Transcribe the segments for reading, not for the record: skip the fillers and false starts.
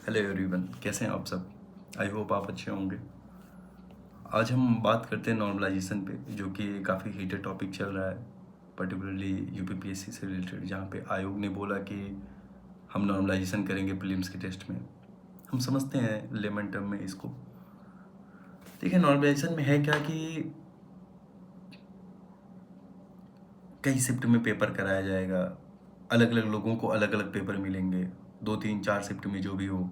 Hello everyone, कैसे हैं आप सब। आई होप आप अच्छे होंगे। आज हम बात करते हैं नॉर्मलाइजेशन पे, जो कि काफ़ी हीटेड टॉपिक चल रहा है, पर्टिकुलरली यूपीपीएससी से रिलेटेड, जहाँ पे आयोग ने बोला कि हम नॉर्मलाइजेशन करेंगे प्रीलिम्स के टेस्ट में। हम समझते हैं लेमन टर्म में इसको। देखिए, नॉर्मलाइजेशन में है क्या कि कई शिफ्ट में पेपर कराया जाएगा, अलग अलग लोगों को अलग अलग पेपर मिलेंगे, 2 3 4 शिफ्ट में जो भी हो।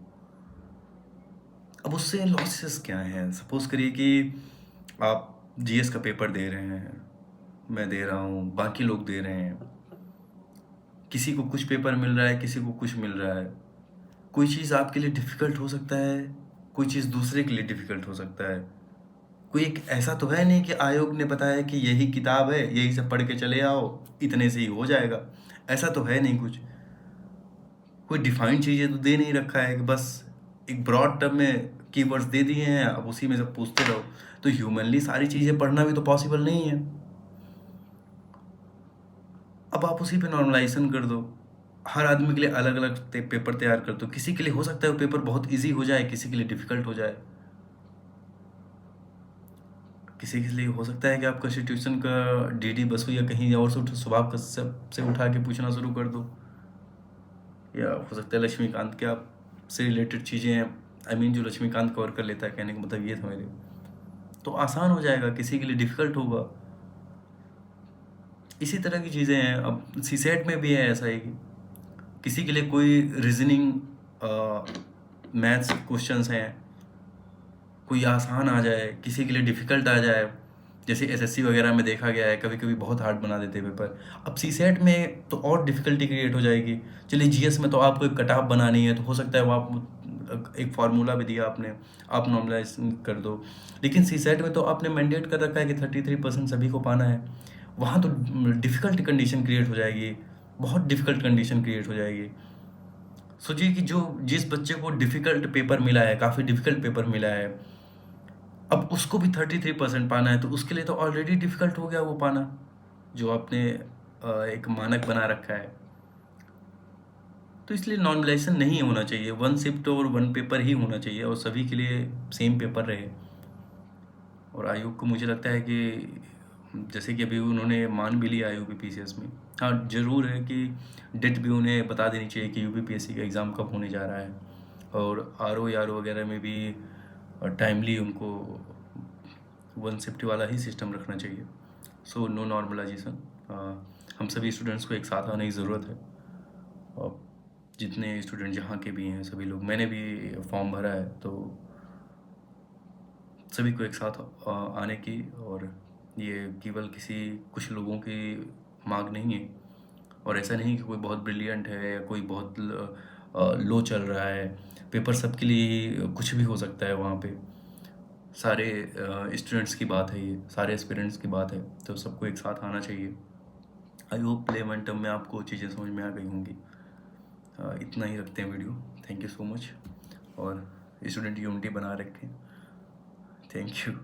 अब उससे लॉसेस क्या हैं। सपोज करिए कि आप जीएस का पेपर दे रहे हैं, मैं दे रहा हूँ, बाकी लोग दे रहे हैं, किसी को कुछ पेपर मिल रहा है, किसी को कुछ मिल रहा है। कोई चीज़ आपके लिए डिफ़िकल्ट हो सकता है, कोई चीज़ दूसरे के लिए डिफ़िकल्ट हो सकता है। कोई एक ऐसा तो है नहीं कि आयोग ने बताया कि यही किताब है, यही सब पढ़ के चले आओ, इतने से ही हो जाएगा। ऐसा तो है नहीं कुछ। कोई डिफाइंड चीज़ें तो दे नहीं रखा है कि बस एक ब्रॉड टर्म में कीवर्ड्स दे दिए हैं, अब उसी में सब पूछते रहो। तो ह्यूमनली सारी चीज़ें पढ़ना भी तो पॉसिबल नहीं है। अब आप उसी पे नॉर्मलाइजेशन कर दो, हर आदमी के लिए अलग अलग पेपर तैयार कर दो। किसी के लिए हो सकता है वो पेपर बहुत इजी हो जाए, किसी के लिए डिफ़िकल्ट हो जाए। किसी के लिए हो सकता है कि आप कॉन्स्टिट्यूशन का डीडी बसु या कहीं और से स्वभाव का से उठा के पूछना शुरू कर दो, या हो सकता है लक्ष्मीकांत के आप से रिलेटेड चीज़ें हैं, जो लक्ष्मीकांत कवर कर लेता है, कहने का मतलब ये था मेरे। तो आसान हो जाएगा, किसी के लिए डिफ़िकल्ट होगा। इसी तरह की चीज़ें हैं। अब सीसेट में भी है ऐसा ही, किसी के लिए कोई रीजनिंग मैथ्स क्वेश्चंस हैं, कोई आसान आ जाए, किसी के लिए डिफ़िकल्ट आ जाए। जैसे एसएससी वगैरह में देखा गया है, कभी कभी बहुत हार्ड बना देते हैं पेपर। अब सीसेट में तो और डिफ़िकल्टी क्रिएट हो जाएगी। चलिए, जीएस में तो आपको एक कट ऑफ बनानी है, तो हो सकता है वो आप एक फार्मूला भी दिया आपने, आप नॉर्मलाइज कर दो। लेकिन सीसेट में तो आपने मैंडेट कर रखा है कि 33% सभी को पाना है। वहाँ तो डिफ़िकल्ट कंडीशन क्रिएट हो जाएगी, बहुत डिफ़िकल्ट कंडीशन क्रिएट हो जाएगी। सोचिए कि जिस बच्चे को डिफ़िकल्ट पेपर मिला है, काफ़ी डिफ़िकल्ट पेपर मिला है, अब उसको भी 33% पाना है, तो उसके लिए तो ऑलरेडी डिफ़िकल्ट हो गया वो पाना, जो आपने एक मानक बना रखा है। तो इसलिए नॉर्मलाइजेशन नहीं होना चाहिए, वन शिफ्ट और वन पेपर ही होना चाहिए, और सभी के लिए सेम पेपर रहे। और आयोग को मुझे लगता है कि जैसे कि अभी उन्होंने मान भी लिया है यूपीपीसीएस में। हाँ, ज़रूर है कि डेट भी उन्हें बता देनी चाहिए कि यूपीपीएससी का एग्ज़ाम कब होने जा रहा है, और आरओ वगैरह में भी टाइमली उनको वन शिफ्ट वाला ही सिस्टम रखना चाहिए। So no normalisation. हम सभी स्टूडेंट्स को एक साथ आने की ज़रूरत है, और जितने स्टूडेंट जहाँ के भी हैं सभी लोग, मैंने भी फॉर्म भरा है, तो सभी को एक साथ आने की। और ये केवल किसी कुछ लोगों की मांग नहीं है, और ऐसा नहीं कि कोई बहुत ब्रिलियंट है या कोई बहुत लो चल रहा है। पेपर सबके लिए ही कुछ भी हो सकता है वहाँ पे। सारे स्टूडेंट्स की बात है, ये सारे एस्पिरेंट्स की बात है, तो सबको एक साथ आना चाहिए। I hope play one term में आपको चीज़ें समझ में आ गई होंगी। इतना ही रखते हैं video. Thank you so much, और स्टूडेंट यूनिटी बना रखें। Thank you.